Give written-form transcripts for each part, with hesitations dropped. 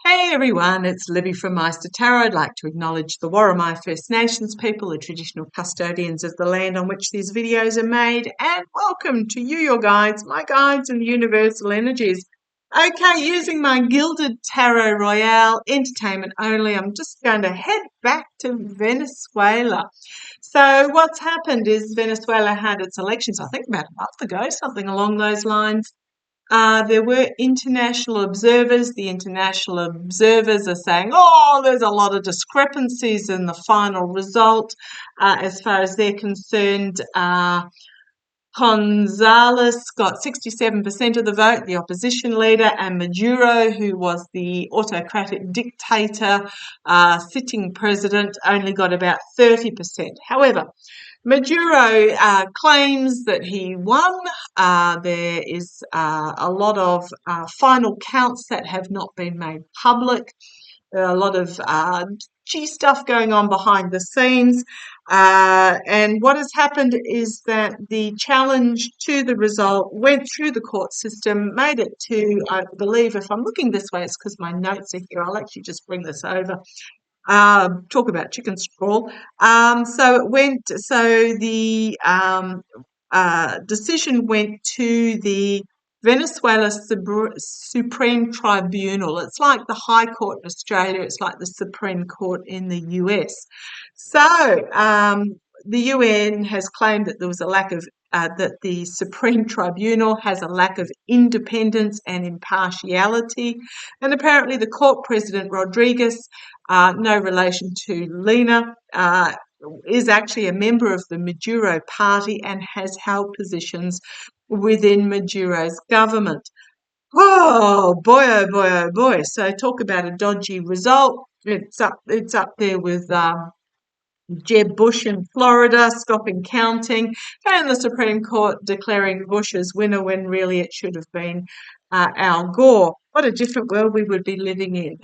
Hey everyone, it's Libby from Meister Tarot. I'd like to acknowledge the Worimi First Nations people, the traditional custodians of the land on which these videos are made, and welcome to you, your guides, my guides and universal energies. Okay, using my Gilded Tarot Royale, entertainment only, I'm just going to head back to Venezuela. So what's happened is Venezuela had its elections, I think about a month ago, something along those lines. There were international observers. The international observers are saying, oh, there's a lot of discrepancies in the final result. As far as they're concerned, Gonzalez got 67% of the vote, the opposition leader, and Maduro, who was the autocratic dictator, sitting president, only got about 30%. However, Maduro claims that he won. There is a lot of final counts that have not been made public. There are a lot of stuff going on behind the scenes. And what has happened is that the challenge to the result went through the court system, made it to, I believe, if I'm looking this way, it's because my notes are here. I'll actually just bring this over. Talk about chicken sprawl. So the decision went to the Venezuela Supreme Tribunal. It's like the High Court in Australia. It's like the Supreme Court in the US. So the UN has claimed that there was a lack of that the Supreme Tribunal has a lack of independence and impartiality. And apparently the court president, Rodriguez, no relation to Lena, is actually a member of the Maduro party and has held positions within Maduro's government. Oh boy, oh boy, oh boy. So talk about a dodgy result. It's up there with Jeb Bush in Florida, stopping counting, and the Supreme Court declaring Bush as winner when really it should have been Al Gore. What a different world we would be living in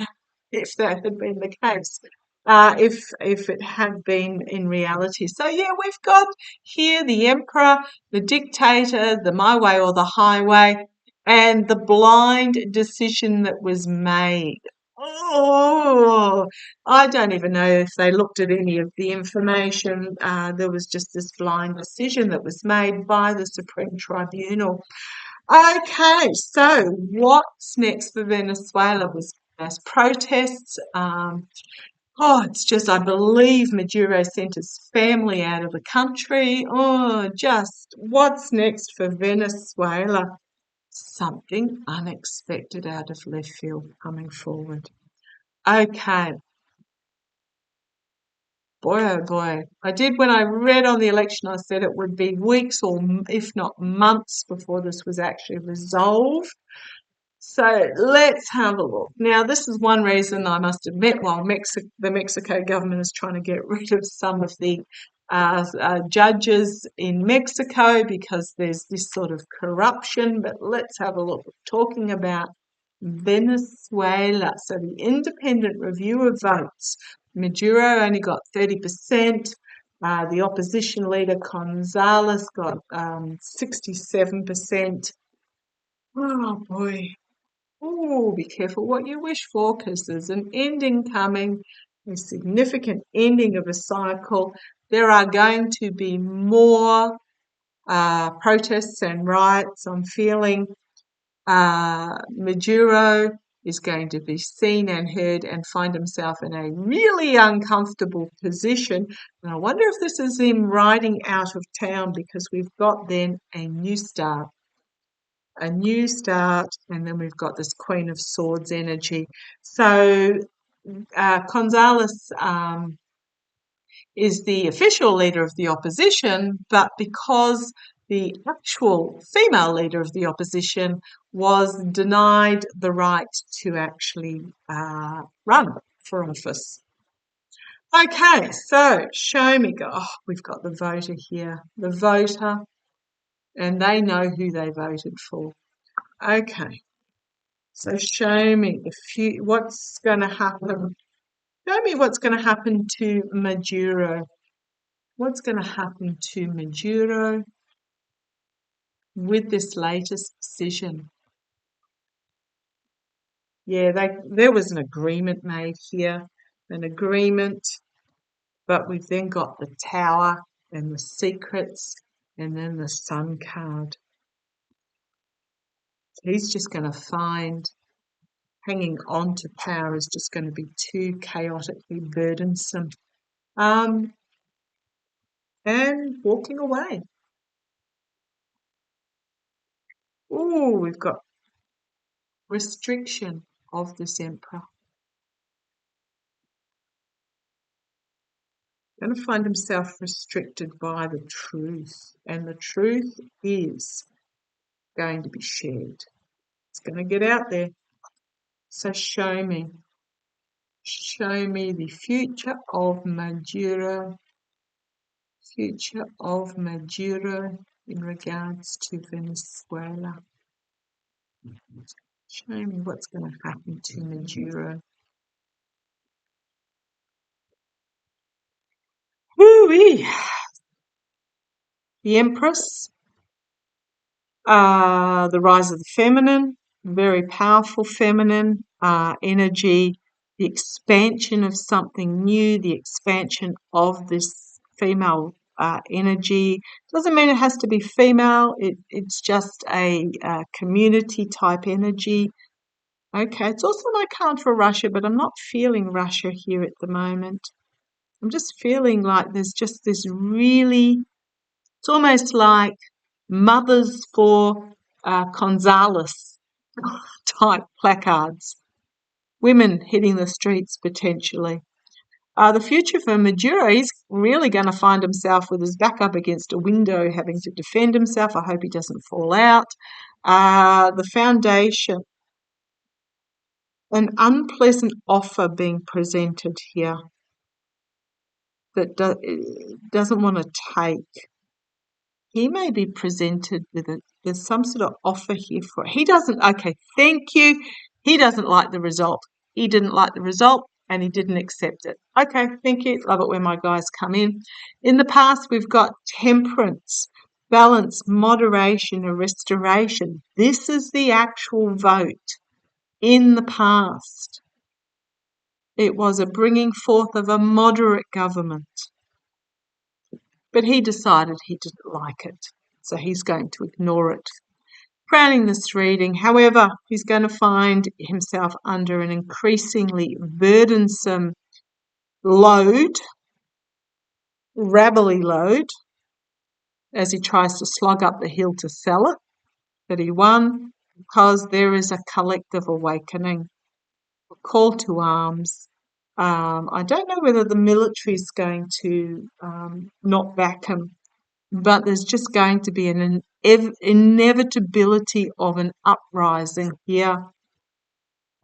if that had been the case. If it had been in reality. So yeah, we've got here the emperor, the dictator, the my way or the highway, and the blind decision that was made. Oh, I don't even know if they looked at any of the information. There was just this blind decision that was made by the Supreme Tribunal. Okay, so what's next for Venezuela was mass protests. It's just, I believe Maduro sent his family out of the country. Oh, just what's next for Venezuela? Something unexpected out of left field coming forward. Okay, boy, oh boy. I did when I read on the election, I said it would be weeks or if not months before this was actually resolved. So let's have a look. Now, this is one reason I must admit, while the Mexico government is trying to get rid of some of the judges in Mexico because there's this sort of corruption. But let's have a look. We're talking about Venezuela. So the independent review of votes. Maduro only got 30%. The opposition leader Gonzalez got 67%. Oh boy. Oh, be careful what you wish for because there's an ending coming, a significant ending of a cycle. There are going to be more protests and riots. I'm feeling Maduro is going to be seen and heard and find himself in a really uncomfortable position. And I wonder if this is him riding out of town because we've got then a new start. A new start, and then we've got this Queen of Swords energy. So Gonzalez is the official leader of the opposition, but because the actual female leader of the opposition was denied the right to actually run for office. Okay, so show me. Oh, we've got the voter here. The voter, and they know who they voted for. Okay. So show me what's going to happen. Show me what's going to happen to Maduro. What's going to happen to Maduro with this latest decision? Yeah, there was an agreement made here, an agreement, but we've then got the Tower and the secrets and then the Sun card. He's just going to find hanging on to power is just going to be too chaotically burdensome. Um, and walking away. Oh, we've got restriction of this emperor. Going to find himself restricted by the truth, and the truth is going to be shared. It's going to get out there. So show me the future of Maduro in regards to Venezuela. Show me what's going to happen to Maduro. Woo-wee. The Empress, the rise of the feminine, very powerful feminine energy, the expansion of something new, the expansion of this female energy. Doesn't mean it has to be female, it's just a community type energy. Okay, it's also an icon for Russia, but I'm not feeling Russia here at the moment. I'm just feeling like there's just this really, it's almost like Mothers for Gonzales type placards. Women hitting the streets potentially. The future for Maduro, he's really going to find himself with his back up against a window having to defend himself. I hope he doesn't fall out. The foundation, an unpleasant offer being presented here that doesn't want to take. He may be presented with there's some sort of offer here for it. He doesn't, okay, thank you. He doesn't like the result. He didn't like the result and he didn't accept it. Okay, thank you. Love it when my guys come in. In the past, we've got temperance, balance, moderation, and restoration. This is the actual vote. In the past, it was a bringing forth of a moderate government. But he decided he didn't like it, so he's going to ignore it. Crowning this reading, however, he's going to find himself under an increasingly burdensome load, rabbly load, as he tries to slog up the hill to sell it that he won, because there is a collective awakening, a call to arms. I don't know whether the military is going to not back him, but there's just going to be an inevitability of an uprising here.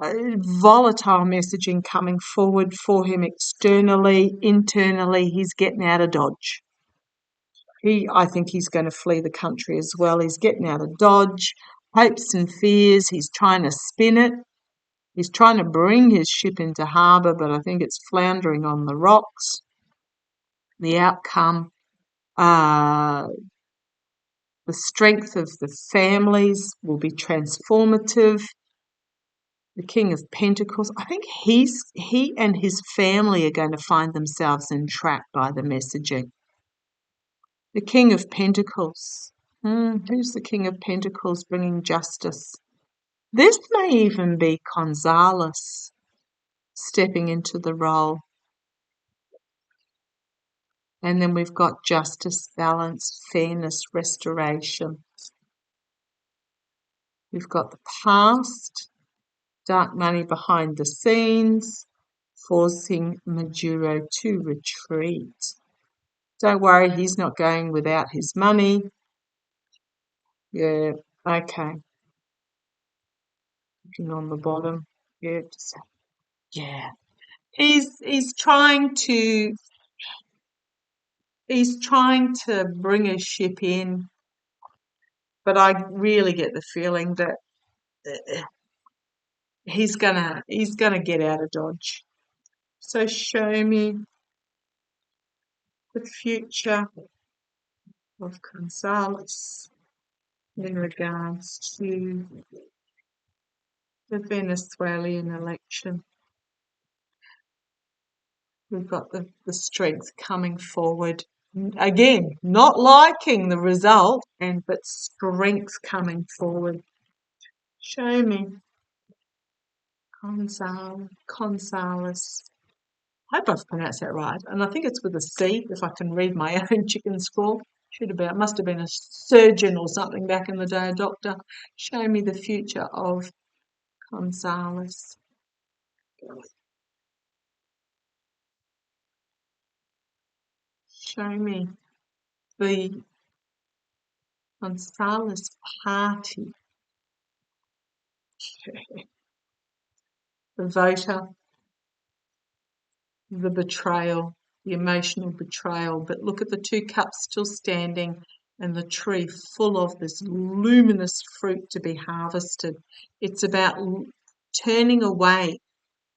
Volatile messaging coming forward for him externally, internally. He's getting out of Dodge. I think he's going to flee the country as well. He's getting out of Dodge. Hopes and fears. He's trying to spin it. He's trying to bring his ship into harbour, but I think it's floundering on the rocks. The outcome, the strength of the families will be transformative. The King of Pentacles, I think he and his family are going to find themselves entrapped by the messaging. The King of Pentacles. Who's the King of Pentacles bringing justice? This may even be Gonzales stepping into the role. And then we've got justice, balance, fairness, restoration. We've got the past, dark money behind the scenes, forcing Maduro to retreat. Don't worry, he's not going without his money. Yeah, okay. Looking on the bottom. Yeah, yeah. He's trying to bring his ship in, but I really get the feeling that he's gonna get out of Dodge. So show me the future of Gonzales in regards to The Venezuelan election. We've got the strength coming forward. Again, not liking the result, but strength coming forward. Show me. Gonzalez. I hope I've pronounced that right. And I think it's with a C, if I can read my own chicken scrawl. Must have been a surgeon or something back in the day, a doctor. Show me the future of Gonzalez. Show me the Gonzalez party. The voter, the betrayal, the emotional betrayal. But look at the two cups still standing and the tree full of this luminous fruit to be harvested. It's about turning away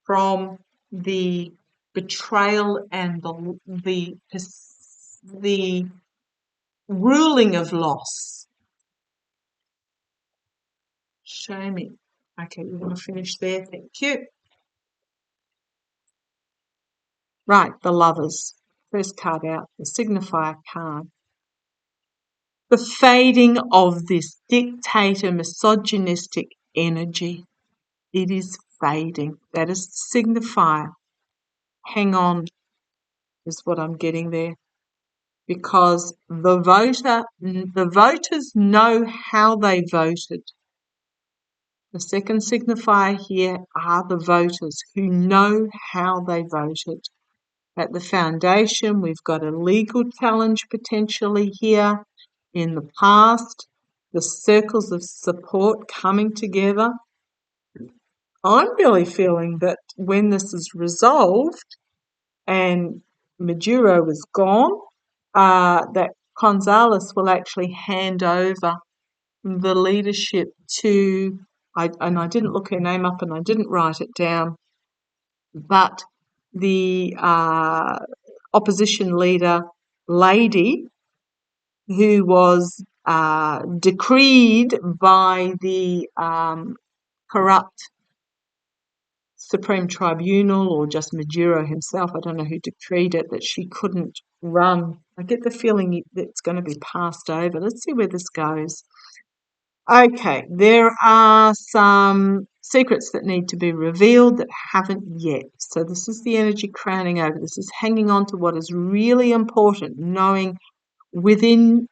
from the betrayal and the ruling of loss. Show me. Okay, we're going to finish there. Thank you. Right, the Lovers. First card out, the signifier card. The fading of this dictator, misogynistic energy. It is fading. That is the signifier. Hang on, is what I'm getting there. Because the voters know how they voted. The second signifier here are the voters who know how they voted. At the foundation, we've got a legal challenge potentially here. In the past, the circles of support coming together. I'm really feeling that when this is resolved and Maduro is gone, that Gonzalez will actually hand over the leadership to, and I didn't look her name up and I didn't write it down, but the opposition leader lady who was decreed by the corrupt Supreme Tribunal, or just Maduro himself, I don't know who decreed it, that she couldn't run. I get the feeling that it's going to be passed over. Let's see where this goes. Okay, there are some secrets that need to be revealed that haven't yet. So this is the energy crowning over. This is hanging on to what is really important, knowing within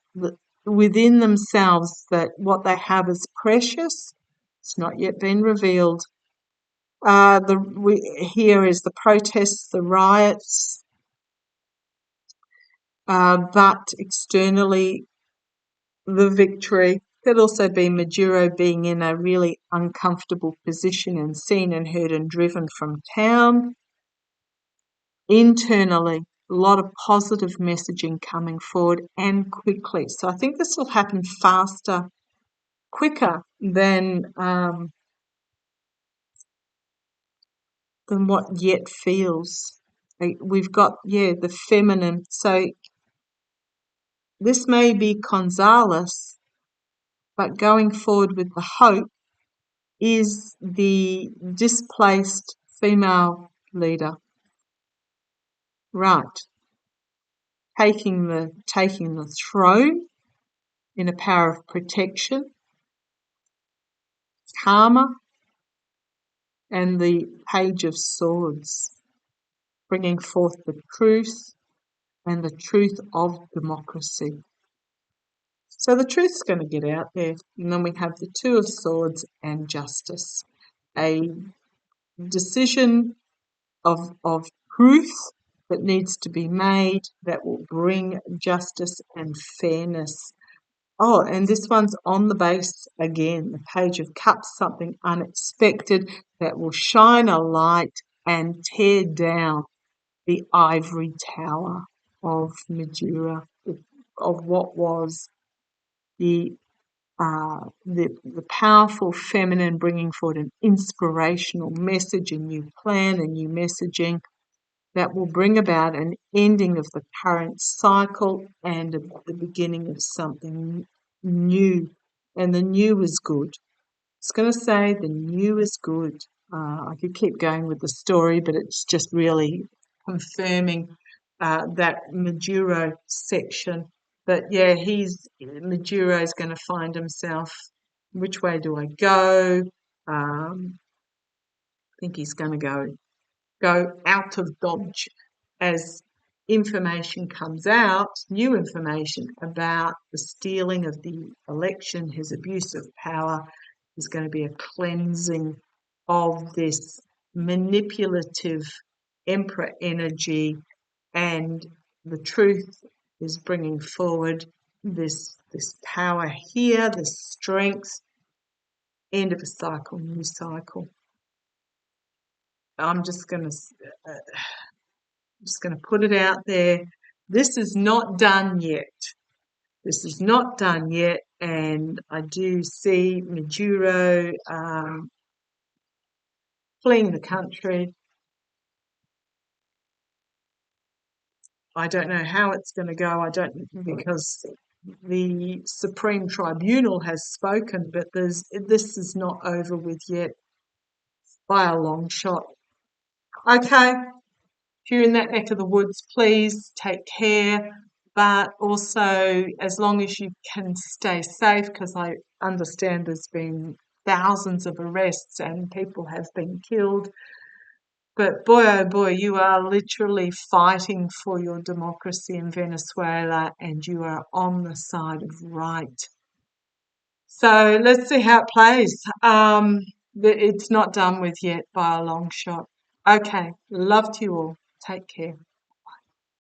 themselves that what they have is precious. It's not yet been revealed. Here is the protests, the riots, but externally the victory. Could also be Maduro being in a really uncomfortable position and seen and heard and driven from town. Internally, a lot of positive messaging coming forward and quickly. So I think this will happen faster, quicker than what yet feels. We've got, the feminine. So this may be Gonzalez, but going forward with the hope is the displaced female leader. Right. Taking the throne in a power of protection, karma, and the Page of Swords, bringing forth the truth and the truth of democracy. So the truth's going to get out there. And then we have the Two of Swords and Justice. A decision of truth that needs to be made that will bring justice and fairness. Oh, and this one's on the base again, the Page of Cups, something unexpected that will shine a light and tear down the ivory tower of Madura, of what was the powerful feminine, bringing forward an inspirational message, a new plan, a new messaging that will bring about an ending of the current cycle and the beginning of something new. And the new is good. It's going to say the new is good. I could keep going with the story, but it's just really confirming that Maduro section. But yeah, Maduro's going to find himself. Which way do I go? I think he's going to go out of Dodge as information comes out, new information about the stealing of the election, his abuse of power. There's going to be a cleansing of this manipulative emperor energy, and the truth is bringing forward this power here, this strength, end of a cycle, new cycle. I'm just going to put it out there. This is not done yet. This is not done yet, and I do see Maduro fleeing the country. I don't know how it's going to go. Because the Supreme Tribunal has spoken, but this is not over with yet by a long shot. Okay, if you're in that neck of the woods, please take care. But also, as long as you can stay safe, because I understand there's been thousands of arrests and people have been killed. But boy, oh boy, you are literally fighting for your democracy in Venezuela, and you are on the side of right. So let's see how it plays. It's not done with yet by a long shot. Okay, love to you all. Take care.